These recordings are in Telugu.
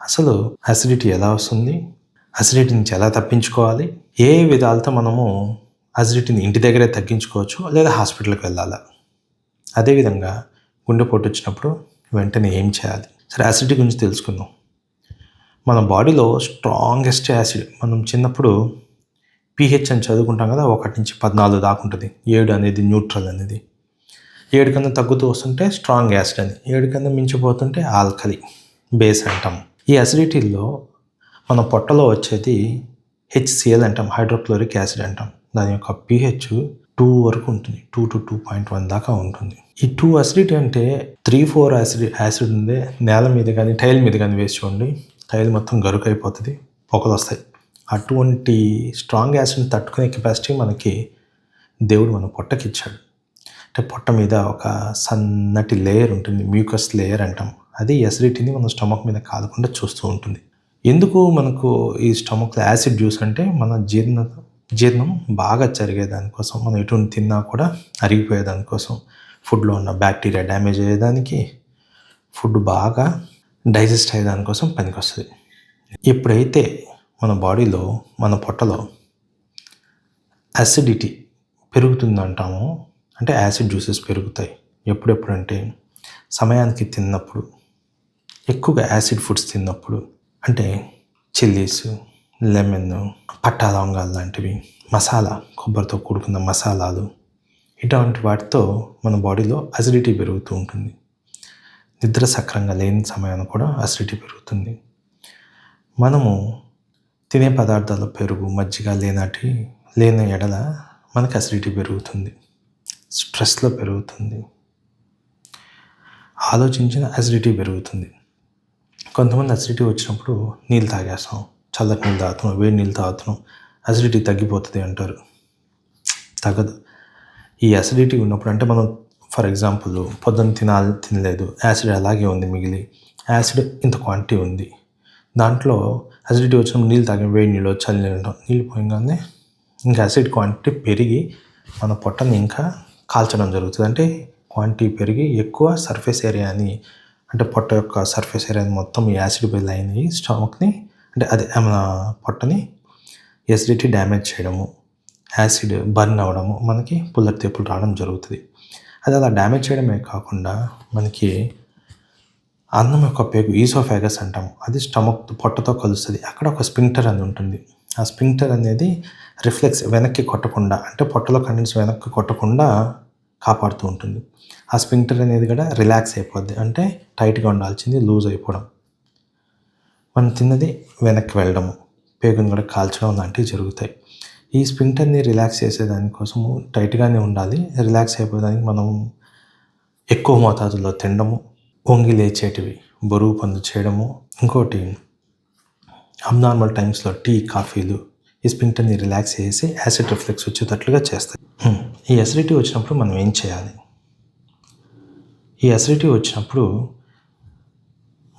అసలు అసిడిటీ ఎలా వస్తుంది, అసిడిటీ నుంచి ఎలా తప్పించుకోవాలి, ఏ విధాలతో మనము అసిడిటీని ఇంటి దగ్గరే తగ్గించుకోవచ్చు లేదా హాస్పిటల్కి వెళ్ళాలా, అదేవిధంగా గుండెపోటు వచ్చినప్పుడు వెంటనే ఏం చేయాలి. సరే, అసిడిటీ గురించి తెలుసుకుందాం. మన బాడీలో స్ట్రాంగెస్ట్ యాసిడ్ మనం చిన్నప్పుడు pH అని చదువుకుంటాం కదా, 1 నుంచి 14 దాకా ఉంటుంది. 7 అనేది న్యూట్రల్ అనేది, 7 కన్నా తగ్గుతూ వస్తుంటే స్ట్రాంగ్ యాసిడ్ అని, 7 కన్నా మించిపోతుంటే ఆల్కలి బేస్ అంటాం. ఈ అసిడిటీలో మన పొట్టలో వచ్చేది HCl అంటాం, హైడ్రోక్లోరిక్ యాసిడ్ అంటాం. దాని యొక్క pH 2 వరకు ఉంటుంది, 2 to 2.1 దాకా ఉంటుంది. ఈ 2 అసిడిటీ అంటే 3-4 యాసిడ్ ఉంది. నేల మీద కానీ టైల్ మీద కానీ వేసి చూడండి, టైల్ మొత్తం గరుకైపోతుంది, పొగలు వస్తాయి. అటువంటి స్ట్రాంగ్ యాసిడ్ని తట్టుకునే కెపాసిటీ మనకి దేవుడు మన పొట్టకి ఇచ్చాడు. అంటే పొట్ట మీద ఒక సన్నటి లేయర్ ఉంటుంది, మ్యూకస్ లేయర్ అంటాం. అది అసిడిటీని మన స్టమక్ మీద కాలకుండా చూస్తూ ఉంటుంది. ఎందుకు మనకు ఈ స్టమక్లో యాసిడ్ జ్యూస్ అంటే మన జీర్ణం బాగా జరిగేదానికోసం, మనం ఎటువంటి తిన్నా కూడా అరిగిపోయేదానికోసం, ఫుడ్లో ఉన్న బ్యాక్టీరియా డ్యామేజ్ అయ్యేదానికి, ఫుడ్ బాగా డైజెస్ట్ అయ్యేదానికోసం పనికొస్తుంది. ఎప్పుడైతే మన బాడీలో, మన పొట్టలో అసిడిటీ పెరుగుతుందంటామో, అంటే యాసిడ్ జ్యూసెస్ పెరుగుతాయి. ఎప్పుడంటే సమయానికి తిన్నప్పుడు, ఎక్కువగా యాసిడ్ ఫుడ్స్ తిన్నప్పుడు, అంటే చిల్లీస్, లెమన్, పట్టా లవంగాలు లాంటివి, మసాలా, కొబ్బరితో కూడుకున్న మసాలాలు, ఇటువంటి వాటితో మన బాడీలో అసిడిటీ పెరుగుతూ ఉంటుంది. నిద్ర సక్రంగా లేని సమయాన్ని కూడా అసిడిటీ పెరుగుతుంది. మనము తినే పదార్థాలు పెరుగు, మజ్జిగ లేని ఎడల మనకి అసిడిటీ పెరుగుతుంది, స్ట్రెస్లో పెరుగుతుంది, ఆలోచించిన అసిడిటీ పెరుగుతుంది. కొంతమంది అసిడిటీ వచ్చినప్పుడు నీళ్ళు తాగేస్తాం, చల్లటి నీళ్ళు తాగుతున్నాం, వేడి నీళ్ళు తాగుతున్నాం, అసిడిటీ తగ్గిపోతుంది అంటారు. తగ్గదు. ఈ అసిడిటీ ఉన్నప్పుడు, అంటే మనం ఫర్ ఎగ్జాంపుల్ పొద్దున్న తినలేదు, యాసిడ్ అలాగే ఉంది మిగిలి, యాసిడ్ ఇంత క్వాంటిటీ ఉంది, దాంట్లో అసిడిటీ వచ్చినప్పుడు నీళ్ళు తాగే, వేడి నీళ్ళు, చల్లి నీళ్ళు, నీళ్ళు పోయగానే ఇంకా యాసిడ్ క్వాంటిటీ పెరిగి మన పొట్టని ఇంకా కాల్చడం జరుగుతుంది. అంటే క్వాంటిటీ పెరిగి ఎక్కువ సర్ఫేస్ ఏరియాని, అంటే పొట్ట యొక్క సర్ఫేస్ ఏరియాని మొత్తం ఈ యాసిడ్ బిల్ అయినవి స్టమక్ని, అంటే అదే మన పొట్టని ఎసిడిటీ డ్యామేజ్ చేయడము, యాసిడ్ బర్న్ అవ్వడము, మనకి పుల్లటి తెప్పులు రావడం జరుగుతుంది. అది అలా డ్యామేజ్ చేయడమే కాకుండా మనకి అన్నం యొక్క పేగు, ఈసోఫాగస్ అంటాం, అది స్టమక్ పొట్టతో కలుస్తుంది. అక్కడ ఒక స్పింక్టర్ అని ఉంటుంది. ఆ స్పింక్టర్ అనేది రిఫ్లెక్స్ వెనక్కి కొట్టకుండా, అంటే పొట్టలో కంటెంట్స్ వెనక్కి కొట్టకుండా కాపాడుతూ ఉంటుంది. ఆ స్పింక్టర్ అనేది కూడా రిలాక్స్ అయిపోద్ది, అంటే టైట్గా ఉండాల్సింది లూజ్ అయిపోవడం, మనం తిన్నది వెనక్కి వెళ్ళడము, పేగుని కూడా కాల్చడం లాంటివి జరుగుతాయి. ఈ స్పింక్టర్ని రిలాక్స్ చేసేదానికోసము టైట్గానే ఉండాలి. రిలాక్స్ అయిపోయేదానికి మనం ఎక్కువ మోతాదులో తినడము, వంగి లేచేటివి, బరువు పనులు చేయడము, ఇంకోటి అబ్నార్మల్ టైమ్స్లో టీ, కాఫీలు ఈ స్పింక్టర్ని రిలాక్స్ చేసి యాసిడ్ రిఫ్లెక్స్ వచ్చేటట్లుగా చేస్తాయి. ఈ అసిడిటీ వచ్చినప్పుడు మనం ఏం చేయాలి? ఈ అసిడిటీ వచ్చినప్పుడు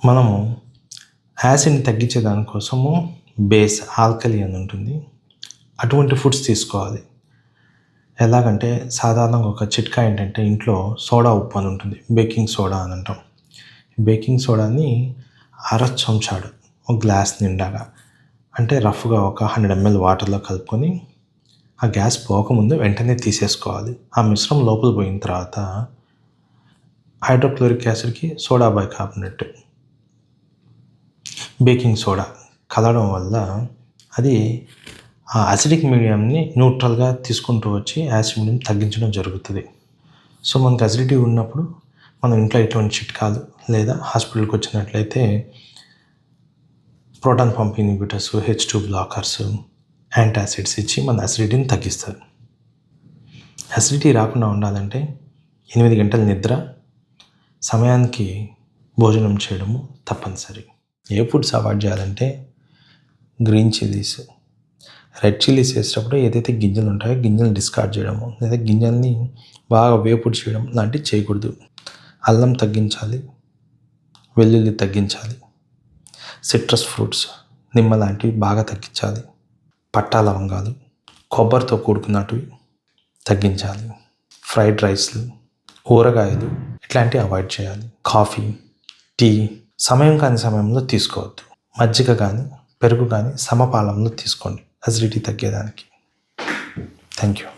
మనము యాసిడ్ని తగ్గించే దానికోసము బేస్ ఆల్కలి అని ఉంటుంది, అటువంటి ఫుడ్స్ తీసుకోవాలి. ఎలాగంటే సాధారణంగా ఒక చిట్కా ఏంటంటే, ఇంట్లో సోడా ఉప్పు అని ఉంటుంది, బేకింగ్ సోడా అని అంటాం. బేకింగ్ సోడాని 1/2 చెంచాడు ఒక గ్లాస్ నిండాగా, అంటే రఫ్గా ఒక 100 ml వాటర్లో కలుపుకొని ఆ గ్యాస్ పోకముందు వెంటనే తీసేసుకోవాలి. ఆ మిశ్రమం లోపల పోయిన తర్వాత హైడ్రోక్లోరిక్ యాసిడ్కి సోడా బైకార్బోనేట్, బేకింగ్ సోడా కలవడం వల్ల అది ఆ అసిడిక్ మీడియంని న్యూట్రల్గా తీసుకుంటూ వచ్చి యాసిడ్ మీడియం తగ్గించడం జరుగుతుంది. సో మనకు అసిడిటీ ఉన్నప్పుడు మనం ఇంట్లో ఎటువంటి చిట్కాలు, లేదా హాస్పిటల్కి వచ్చినట్లయితే proton pump inhibitors, H2 blockers, antacids ఇచ్చి మన అసిడిటీని తగ్గిస్తారు. అసిడిటీ రాకుండా ఉండాలంటే 8 గంటల నిద్ర, సమయానికి భోజనం చేయడము తప్పనిసరి. ఏ ఫుడ్స్ అవాయిడ్ చేయాలంటే గ్రీన్ చిల్లీస్, రెడ్ చిల్లీస్ వేసేటప్పుడు ఏదైతే గిన్నెలు ఉంటాయో గిన్నెలు డిస్కార్డ్ చేయడము, లేదా గిన్నెల్ని బాగా వేపుడు చేయడం లాంటివి చేయకూడదు. అల్లం తగ్గించాలి, వెల్లుల్లి తగ్గించాలి, సిట్రస్ ఫ్రూట్స్, నిమ్మ లాంటివి బాగా తగ్గించాలి, పట్టా లవంగాలు, కొబ్బరితో కూడుకున్నటివి తగ్గించాలి, ఫ్రైడ్ రైస్లు, ఊరగాయలు ఇట్లాంటివి అవాయిడ్ చేయాలి. కాఫీ, టీ సమయం కాని సమయంలో తీసుకోవద్దు. మజ్జిగ కానీ పెరుగు కానీ సమపాలనలో తీసుకోండి అసిడిటీ తగ్గేదానికి. Thank you.